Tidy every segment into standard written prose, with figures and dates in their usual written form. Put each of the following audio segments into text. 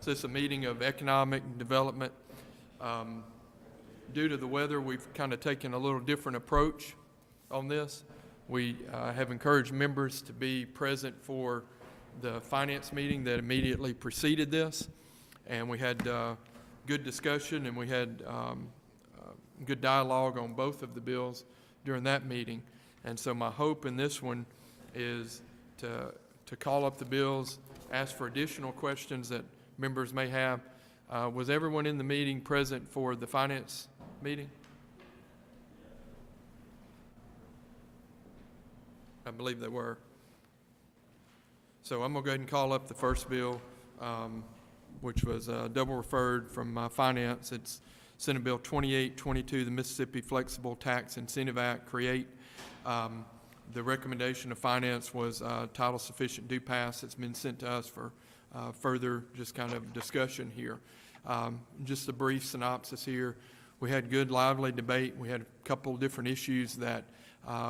So it's a meeting of economic development. Due to the weather, we've kind of taken a little different approach on this. We have encouraged members to be present for the finance meeting that immediately preceded this, and we had good discussion, and we had good dialogue on both of the bills during that meeting. And so my hope in this one is to call up the bills, ask for additional questions that members may have. Was everyone in the meeting present for the finance meeting? I believe they were. So I'm going to go ahead and call up the first bill, which was double referred from finance. It's Senate Bill 2822, the Mississippi Flexible Tax Incentive Act, create. The recommendation of finance was title sufficient do pass. It's been sent to us for further just kind of discussion here. Just a brief synopsis here. We had good, lively debate. We had a couple different issues that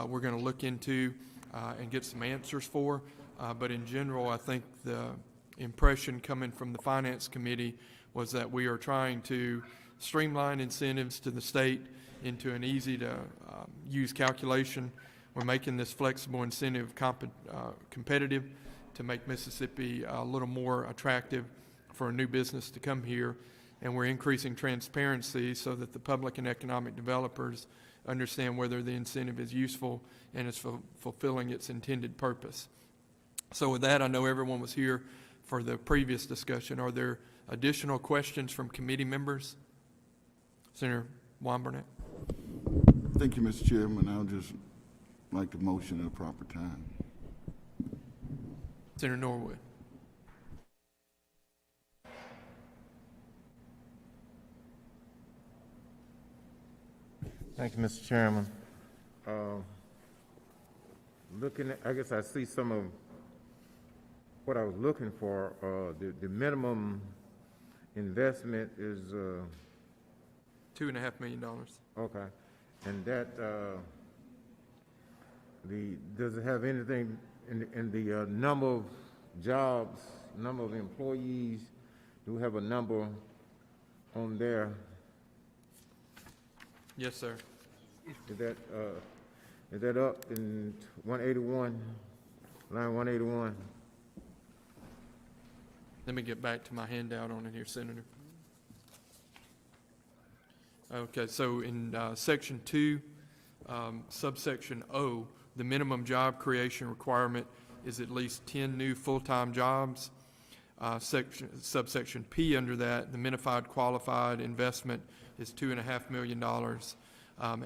we're going to look into and get some answers for. But in general, I think the impression coming from the Finance Committee was that we are trying to streamline incentives to the state into an easy-to-use calculation. We're making this flexible incentive competitive to make Mississippi a little more attractive for a new business to come here. And we're increasing transparency so that the public and economic developers understand whether the incentive is useful and is fulfilling its intended purpose. So with that, I know everyone was here for the previous discussion. Are there additional questions from committee members? Senator Barnett. Thank you, Mr. Chairman. I'll just like to motion at a proper time. Senator Norwood. Thank you, Mr. Chairman. Looking at, I guess I see some of what I was looking for. The minimum investment is $2.5 million. okay, and that does it have anything in the number of jobs, number of employees? Do we have a number on there? Yes, sir. Is that up in 181, line 181? Let me get back to my handout on it here, Senator. Okay, so in Section 2, subsection O, the minimum job creation requirement is at least 10 new full-time jobs. Subsection P under that, the minified qualified investment is $2.5 million.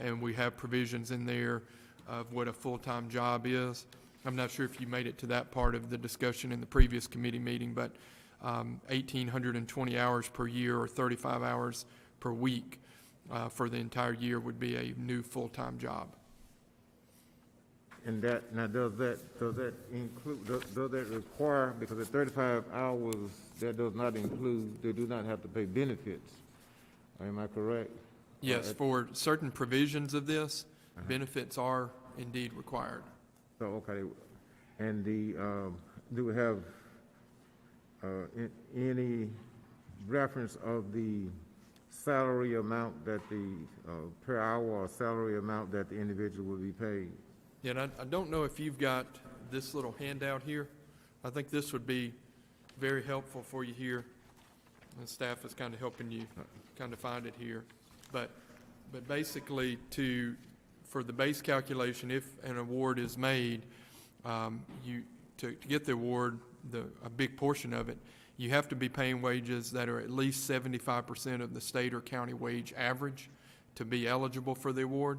And we have provisions in there of what a full-time job is. I'm not sure if you made it to that part of the discussion in the previous committee meeting, but 1,820 hours per year or 35 hours per week for the entire year would be a new full-time job. And that, now does that include, does that require, because at 35 hours, that does not include, they do not have to pay benefits. Am I correct? Yes, for certain provisions of this, benefits are indeed required. So, okay, and do we have any reference of the salary amount that per hour or salary amount that the individual will be paid? Yeah, and I don't know if you've got this little handout here. I think this would be very helpful for you here. The staff is kind of helping you kind of find it here. But basically, for the base calculation, if an award is made, to get the award, a big portion of it, you have to be paying wages that are at least 75% of the state or county wage average to be eligible for the award.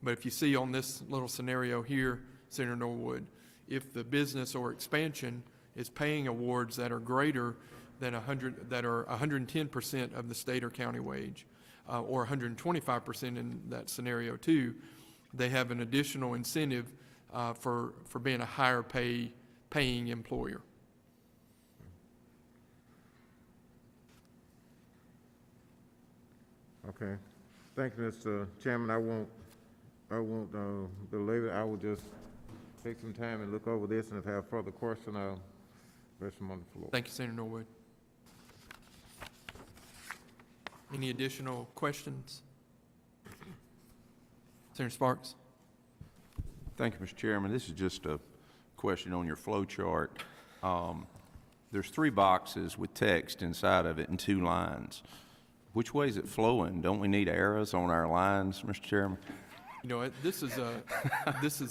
But if you see on this little scenario here, Senator Norwood, if the business or expansion is paying awards that are greater than 110% of the state or county wage, or 125% in that scenario too, they have an additional incentive for being a higher paying employer. Okay, thank you, Mr. Chairman. I won't belabor. I will just take some time and look over this, and if I have further questions, I'll rest them on the floor. Thank you, Senator Norwood. Any additional questions? Sen Sparks? Thank you, Mr. Chairman. This is just a question on your flow chart. There's 3 boxes with text inside of it and 2 lines. Which way is it flowing? Don't we need arrows on our lines, Mr. Chairman? You know, this is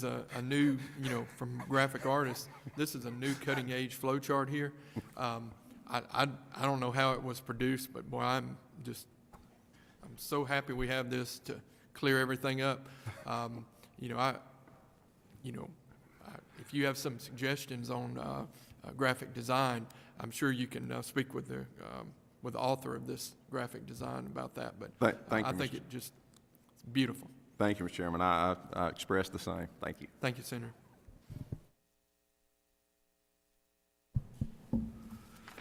a new, you know, from graphic artists, this is a new cutting edge flow chart here. I don't know how it was produced, but boy, I'm so happy we have this to clear everything up. You know, if you have some suggestions on graphic design, I'm sure you can speak with the author of this graphic design about that. But Thank I you, think Mr. it just it's beautiful. Thank you, Mr. Chairman. I express the same. Thank you. Thank you, Senator.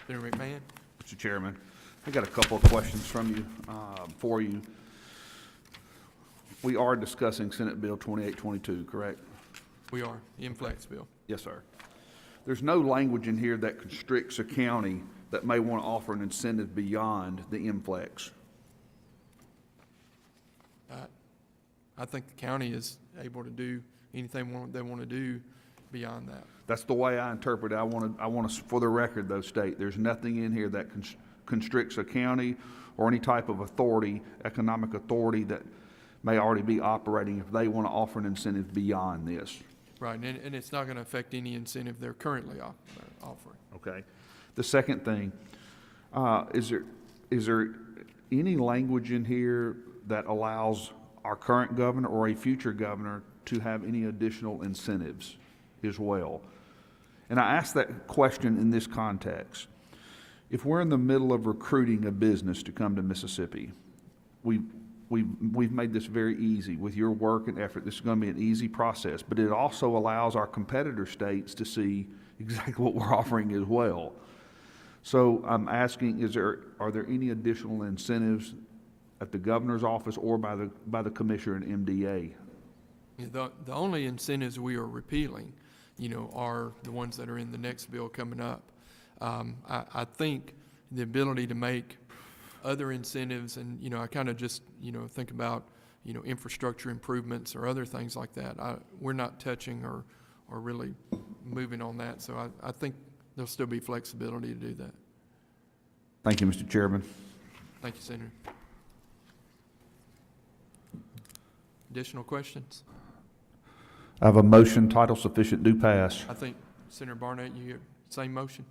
Senator McMahon. Mr. Chairman, I got a couple of questions from you, for you. We are discussing Senate Bill 2822, correct? We are, inflex bill. Yes, sir. There's no language in here that constricts a county that may want to offer an incentive beyond the inflex. I think the county is able to do anything they want to do beyond that. That's the way I interpret it. I want to, for the record, though, state there's nothing in here that constricts a county or any type of authority, economic authority that may already be operating if they want to offer an incentive beyond this. Right, and it's not going to affect any incentive they're currently offering. Okay. The second thing, is there any language in here that allows our current governor or a future governor to have any additional incentives as well? And I ask that question in this context. If we're in the middle of recruiting a business to come to Mississippi, we've made this very easy. With your work and effort, this is going to be an easy process, but it also allows our competitor states to see exactly what we're offering as well. So I'm asking, are there any additional incentives at the governor's office or by the commissioner and MDA? The only incentives we are repealing, you know, are the ones that are in the next bill coming up. I think the ability to make other incentives, and, you know, I kind of just, you know, think about, you know, infrastructure improvements or other things like that. We're not touching or really moving on that. So I think there'll still be flexibility to do that. Thank you, Mr. Chairman. Thank you, Senator. Additional questions? I have a motion, title sufficient, do pass. I think, Senator Barnett, you same motion?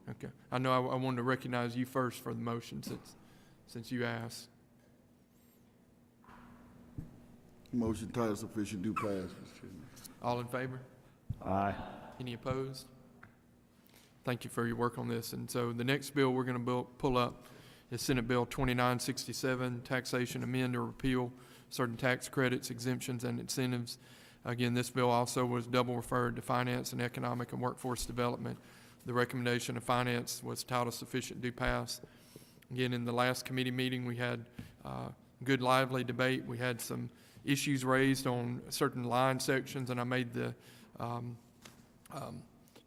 Okay. I know I wanted to recognize you first for the motion since you asked. Motion title sufficient, do pass, Mr. Chairman. All in favor? Aye. Any opposed? Thank you for your work on this. And so the next bill we're going to pull up is Senate Bill 2967, Taxation Amend or Repeal Certain Tax Credits, Exemptions, and Incentives. Again, this bill also was double referred to Finance and Economic and Workforce Development. The recommendation of Finance was title sufficient, do pass. Again, in the last committee meeting, we had good, lively debate. We had some issues raised on certain line sections, and I made the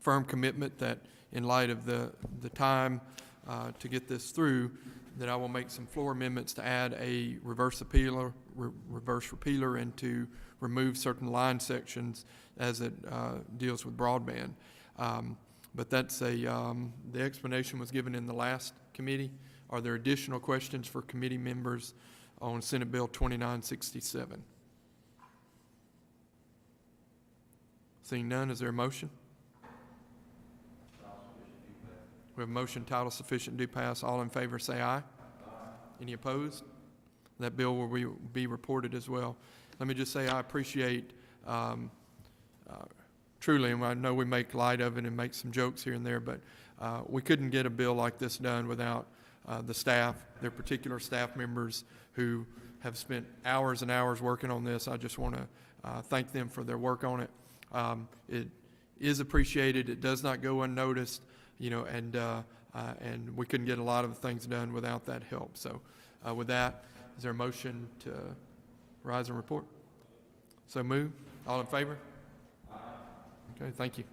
firm commitment that in light of the time to get this through, that I will make some floor amendments to add a reverse repealer and to remove certain line sections as it deals with broadband. But that's the explanation was given in the last committee. Are there additional questions for committee members on Senate Bill 2967? Seeing none, is there a motion? We have a motion, title sufficient, do pass. All in favor say aye. Aye. Any opposed? That bill will be reported as well. Let me just say I appreciate truly, and I know we make light of it and make some jokes here and there, but we couldn't get a bill like this done without the staff, their particular staff members who have spent hours and hours working on this. I just want to thank them for their work on it. It is appreciated. It does not go unnoticed, you know, and we couldn't get a lot of things done without that help. So with that, is there a motion to rise and report? So move. All in favor? Aye. Okay, thank you.